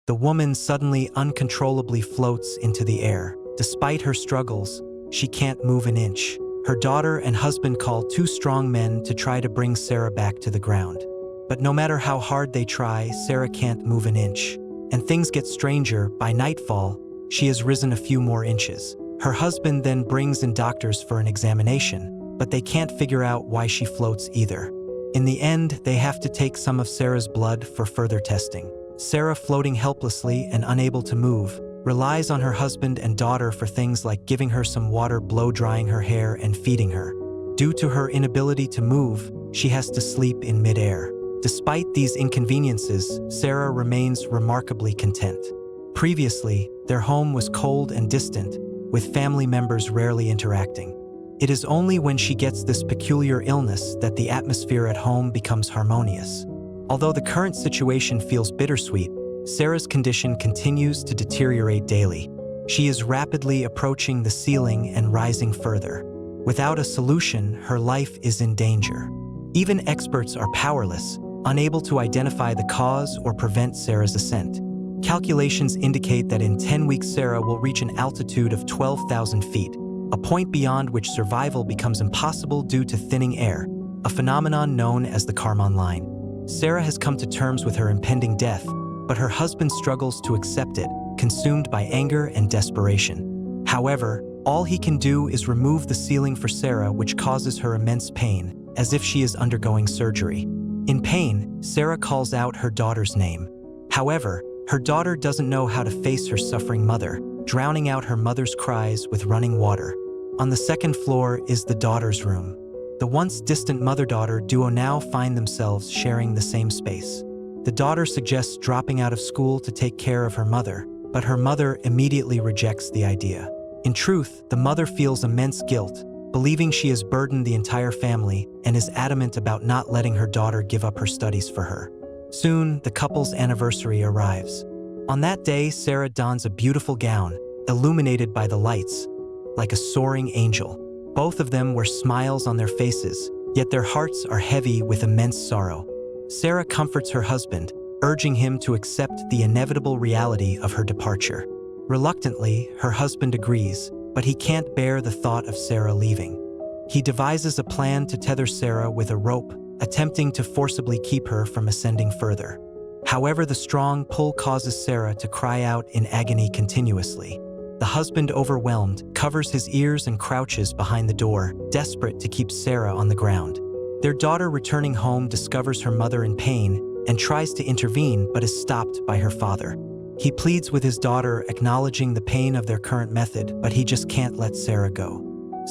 The woman suddenly uncontrollably floats into the air. Despite her struggles, she can't move an inch. Her daughter and husband call two strong men to try to bring Sarah back to the ground. But no matter how hard they try, Sarah can't move an inch. And things get stranger. By nightfall, she has risen a few more inches. Her husband then brings in doctors for an examination, but they can't figure out why she floats either. In the end, they have to take some of Sarah's blood for further testing. Sarah, floating helplessly and unable to move, relies on her husband and daughter for things like giving her some water, blow-drying her hair, and feeding her. Due to her inability to move, she has to sleep in midair. Despite these inconveniences, Sarah remains remarkably content. Previously, their home was cold and distant, with family members rarely interacting. It is only when she gets this peculiar illness that the atmosphere at home becomes harmonious. Although the current situation feels bittersweet, Sarah's condition continues to deteriorate daily. She is rapidly approaching the ceiling and rising further. Without a solution, her life is in danger. Even experts are powerless, unable to identify the cause or prevent Sarah's ascent. Calculations indicate that in 10 weeks Sarah will reach an altitude of 12,000 feet, a point beyond which survival becomes impossible due to thinning air, a phenomenon known as the Kármán line. Sarah has come to terms with her impending death, but her husband struggles to accept it, consumed by anger and desperation. However, all he can do is remove the ceiling for Sarah, which causes her immense pain, as if she is undergoing surgery. In pain, Sarah calls out her daughter's name. However, her daughter doesn't know how to face her suffering mother, drowning out her mother's cries with running water. On the second floor is the daughter's room. The once distant mother-daughter duo now find themselves sharing the same space. The daughter suggests dropping out of school to take care of her mother, but her mother immediately rejects the idea. In truth, the mother feels immense guilt, believing she has burdened the entire family, and is adamant about not letting her daughter give up her studies for her. Soon, the couple's anniversary arrives. On that day, Sarah dons a beautiful gown, illuminated by the lights, like a soaring angel. Both of them wear smiles on their faces, yet their hearts are heavy with immense sorrow. Sarah comforts her husband, urging him to accept the inevitable reality of her departure. Reluctantly, her husband agrees, but he can't bear the thought of Sarah leaving. He devises a plan to tether Sarah with a rope, attempting to forcibly keep her from ascending further. However, the strong pull causes Sarah to cry out in agony continuously. The husband, overwhelmed, covers his ears and crouches behind the door, desperate to keep Sarah on the ground. Their daughter, returning home, discovers her mother in pain and tries to intervene but is stopped by her father. He pleads with his daughter, acknowledging the pain of their current method, but he just can't let Sarah go.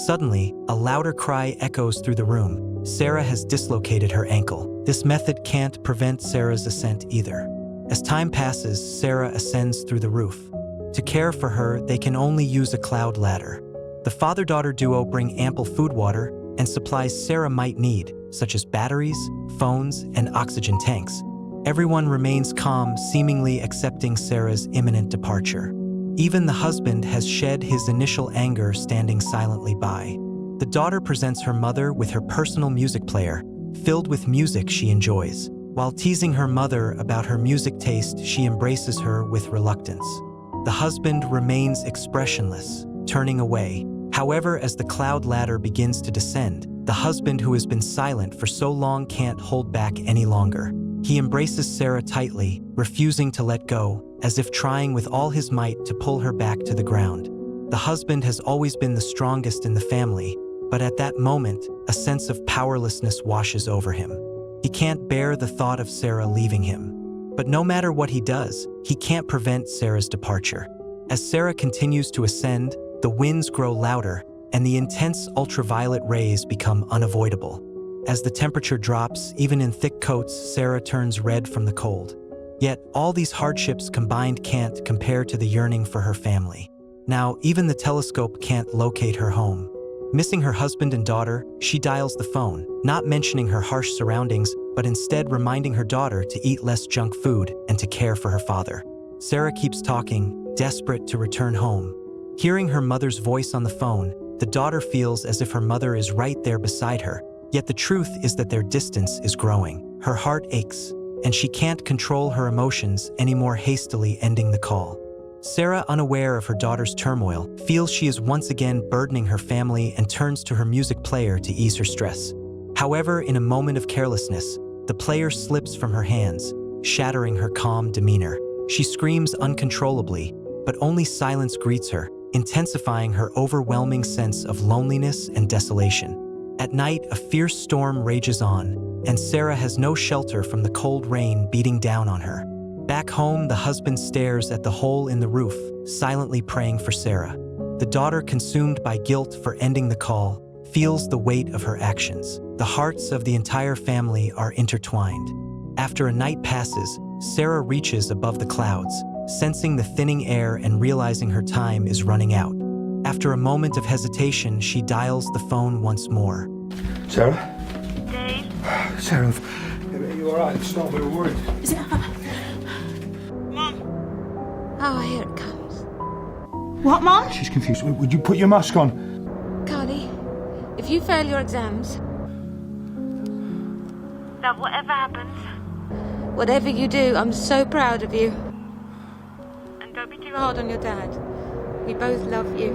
Suddenly, a louder cry echoes through the room. Sarah has dislocated her ankle. This method can't prevent Sarah's ascent either. As time passes, Sarah ascends through the roof. To care for her, they can only use a cloud ladder. The father-daughter duo bring ample food, water, and supplies Sarah might need, such as batteries, phones, and oxygen tanks. Everyone remains calm, seemingly accepting Sarah's imminent departure. Even the husband has shed his initial anger, standing silently by. The daughter presents her mother with her personal music player, filled with music she enjoys. While teasing her mother about her music taste, she embraces her with reluctance. The husband remains expressionless, turning away. However, as the cloud ladder begins to descend, the husband, who has been silent for so long, can't hold back any longer. He embraces Sarah tightly, refusing to let go, as if trying with all his might to pull her back to the ground. The husband has always been the strongest in the family, but at that moment, a sense of powerlessness washes over him. He can't bear the thought of Sarah leaving him. But no matter what he does, he can't prevent Sarah's departure. As Sarah continues to ascend, the winds grow louder, and the intense ultraviolet rays become unavoidable. As the temperature drops, even in thick coats, Sarah turns red from the cold. Yet, all these hardships combined can't compare to the yearning for her family. Now, even the telescope can't locate her home. Missing her husband and daughter, she dials the phone, not mentioning her harsh surroundings, but instead reminding her daughter to eat less junk food and to care for her father. Sarah keeps talking, desperate to return home. Hearing her mother's voice on the phone, the daughter feels as if her mother is right there beside her. Yet the truth is that their distance is growing. Her heart aches, and she can't control her emotions anymore, hastily ending the call. Sarah, unaware of her daughter's turmoil, feels she is once again burdening her family and turns to her music player to ease her stress. However, in a moment of carelessness, the player slips from her hands, shattering her calm demeanor. She screams uncontrollably, but only silence greets her, intensifying her overwhelming sense of loneliness and desolation. At night, a fierce storm rages on, and Sarah has no shelter from the cold rain beating down on her. Back home, the husband stares at the hole in the roof, silently praying for Sarah. The daughter, consumed by guilt for ending the call, feels the weight of her actions. The hearts of the entire family are intertwined. After a night passes, Sarah reaches above the clouds, sensing the thinning air and realizing her time is running out. After a moment of hesitation, she dials the phone once more. Sarah? Dave? Sarah, are you all right? It's not, we were worried. Is it her? Mom? Oh, here it comes. What, Mom? She's confused. Would you put your mask on? Carly, if you fail your exams, Dad, whatever happens, whatever you do, I'm so proud of you. and don't be too Too hard on your dad. We both love you.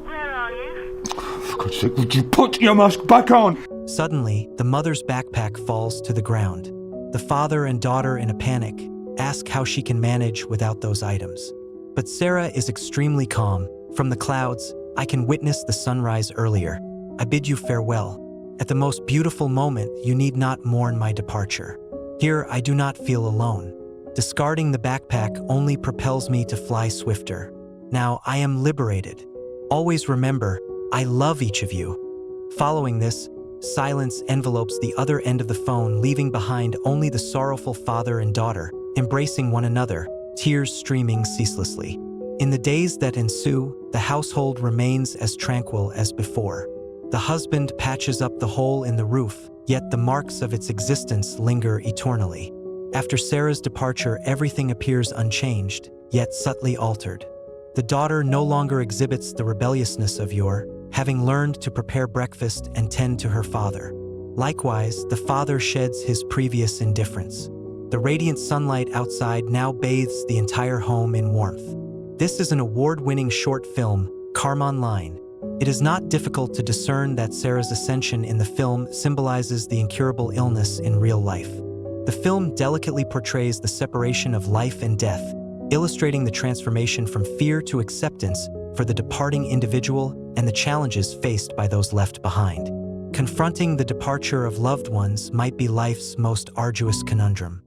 Where are you? For God's sake, would you put your mask back on? Suddenly, the mother's backpack falls to the ground. The father and daughter, in a panic, ask how she can manage without those items. But Sarah is extremely calm. From the clouds, I can witness the sunrise earlier. I bid you farewell. At the most beautiful moment, you need not mourn my departure. Here, I do not feel alone. Discarding the backpack only propels me to fly swifter. Now, I am liberated. Always remember, I love each of you. Following this, silence envelopes the other end of the phone, leaving behind only the sorrowful father and daughter, embracing one another, tears streaming ceaselessly. In the days that ensue, the household remains as tranquil as before. The husband patches up the hole in the roof, yet the marks of its existence linger eternally. After Sarah's departure, everything appears unchanged, yet subtly altered. The daughter no longer exhibits the rebelliousness of yore, having learned to prepare breakfast and tend to her father. Likewise, the father sheds his previous indifference. The radiant sunlight outside now bathes the entire home in warmth. This is an award-winning short film, Carmine Line. It is not difficult to discern that Sarah's ascension in the film symbolizes the incurable illness in real life. The film delicately portrays the separation of life and death, illustrating the transformation from fear to acceptance for the departing individual and the challenges faced by those left behind. Confronting the departure of loved ones might be life's most arduous conundrum.